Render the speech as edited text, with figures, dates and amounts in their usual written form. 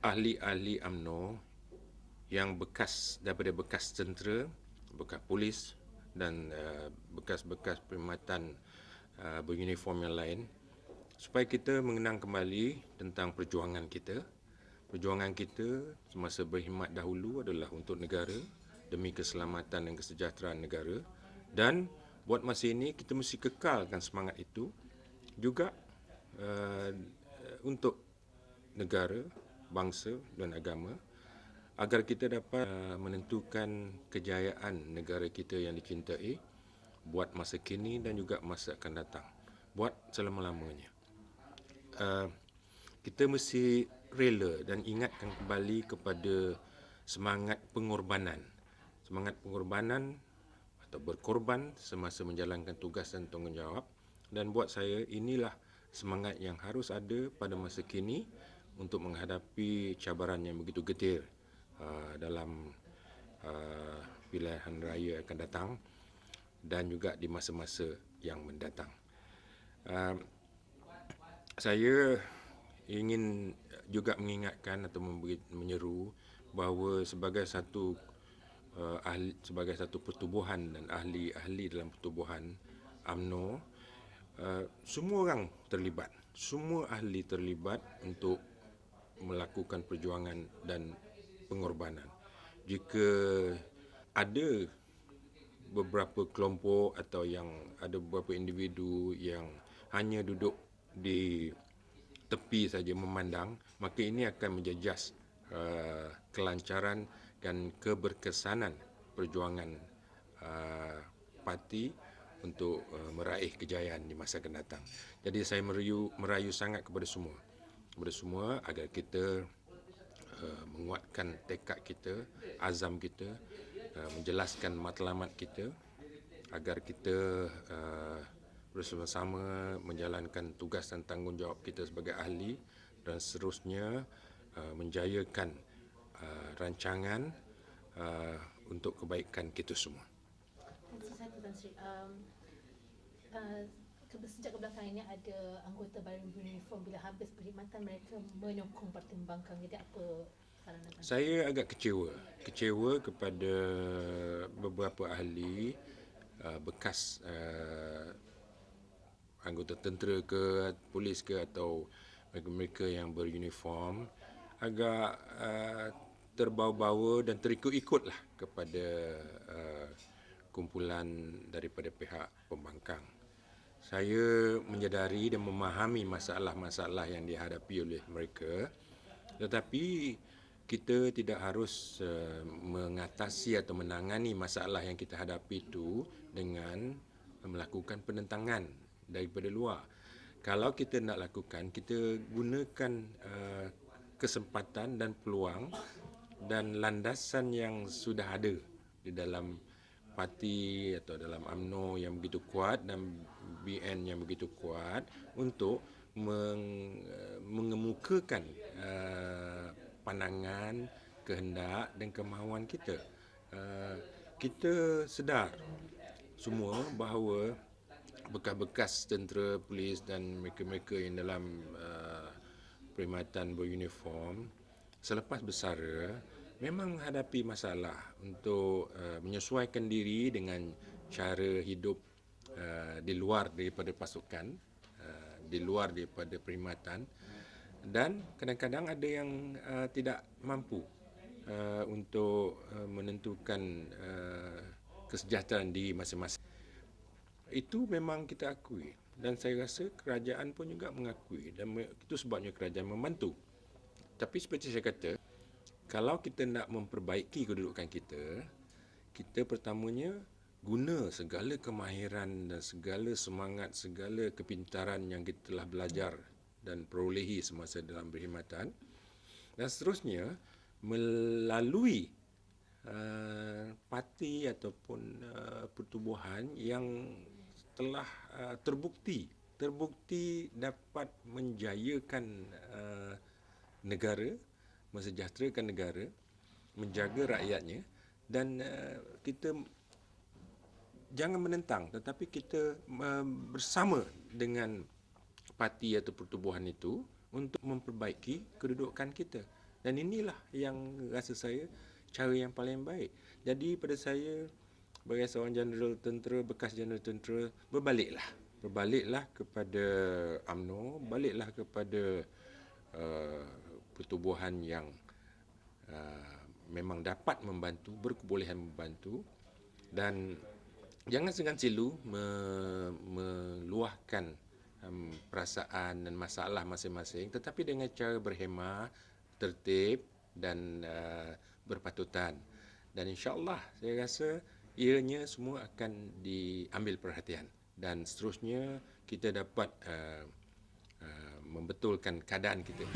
ahli-ahli UMNO yang daripada bekas tentera, bekas polis dan bekas-bekas perkhidmatan beruniform yang lain, supaya kita mengenang kembali tentang perjuangan kita. Perjuangan kita semasa berkhidmat dahulu adalah untuk negara, demi keselamatan dan kesejahteraan negara, dan buat masa ini kita mesti kekalkan semangat itu juga uh, untuk negara, bangsa dan agama, agar kita dapat menentukan kejayaan negara kita yang dicintai buat masa kini dan juga masa akan datang, buat selama-lamanya. Kita mesti rela dan ingatkan kembali kepada semangat pengorbanan. Semangat pengorbanan atau berkorban semasa menjalankan tugas dan tanggungjawab. Dan buat saya, inilah semangat yang harus ada pada masa kini untuk menghadapi cabaran yang begitu getir dalam pilihan raya akan datang dan juga di masa-masa yang mendatang. Saya ingin juga mengingatkan atau menyeru bahawa sebagai satu pertubuhan dan ahli-ahli dalam pertubuhan UMNO, semua orang terlibat, semua ahli terlibat untuk melakukan perjuangan dan pengorbanan. Jika ada beberapa kelompok atau yang ada beberapa individu yang hanya duduk di tepi saja memandang, maka ini akan menjejas kelancaran dan keberkesanan perjuangan parti untuk meraih kejayaan di masa akan datang. Jadi saya merayu sangat kepada semua agar kita menguatkan tekad kita, azam kita, menjelaskan matlamat kita agar kita bersama-sama menjalankan tugas dan tanggungjawab kita sebagai ahli dan seterusnya menjayakan rancangan untuk kebaikan kita semua. Satu Tan Sri, uh, sejak kebelakangan ini ada anggota baru beruniform bila habis perkhidmatan mereka menyokong Parti Membangkang. Jadi apa saran Tan Sri? Saya agak kecewa kepada beberapa ahli bekas anggota tentera ke, polis ke, atau mereka-mereka yang beruniform agak terbawa-bawa dan terikut-ikutlah kepada kumpulan daripada pihak pembangkang. Saya menyedari dan memahami masalah-masalah yang dihadapi oleh mereka, tetapi kita tidak harus mengatasi atau menangani masalah yang kita hadapi itu dengan melakukan penentangan daripada luar. Kalau kita nak lakukan, kita gunakan kesempatan dan peluang dan landasan yang sudah ada di dalam parti atau dalam UMNO yang begitu kuat dan BN yang begitu kuat untuk mengemukakan pandangan, kehendak dan kemahuan kita. Kita sedar semua bahawa bekas-bekas tentera, polis dan mereka-mereka yang dalam perkhidmatan beruniform selepas bersara memang menghadapi masalah untuk menyesuaikan diri dengan cara hidup di luar daripada pasukan, di luar daripada perkhidmatan, dan kadang-kadang ada yang tidak mampu untuk menentukan kesejahteraan diri masing-masing. Itu memang kita akui dan saya rasa kerajaan pun juga mengakui dan itu sebabnya kerajaan membantu. Tapi seperti saya kata, kalau kita nak memperbaiki kedudukan kita, kita pertamanya guna segala kemahiran dan segala semangat, segala kepintaran yang kita telah belajar dan perolehi semasa dalam berkhidmatan, dan seterusnya melalui parti ataupun pertubuhan yang telah terbukti dapat menjayakan negara, mensejahterakan negara, menjaga rakyatnya, dan kita jangan menentang tetapi kita bersama dengan parti atau pertubuhan itu untuk memperbaiki kedudukan kita. Dan inilah yang rasa saya cara yang paling baik. Jadi pada saya sebagai seorang jeneral tentera, bekas jeneral tentera, berbaliklah kepada UMNO, baliklah kepada pertubuhan yang memang dapat membantu, berkebolehan membantu, dan jangan segan silu meluahkan perasaan dan masalah masing-masing, tetapi dengan cara berhemah, tertib dan berpatutan. Dan insya-Allah saya rasa ianya semua akan diambil perhatian dan seterusnya kita dapat membetulkan keadaan kita.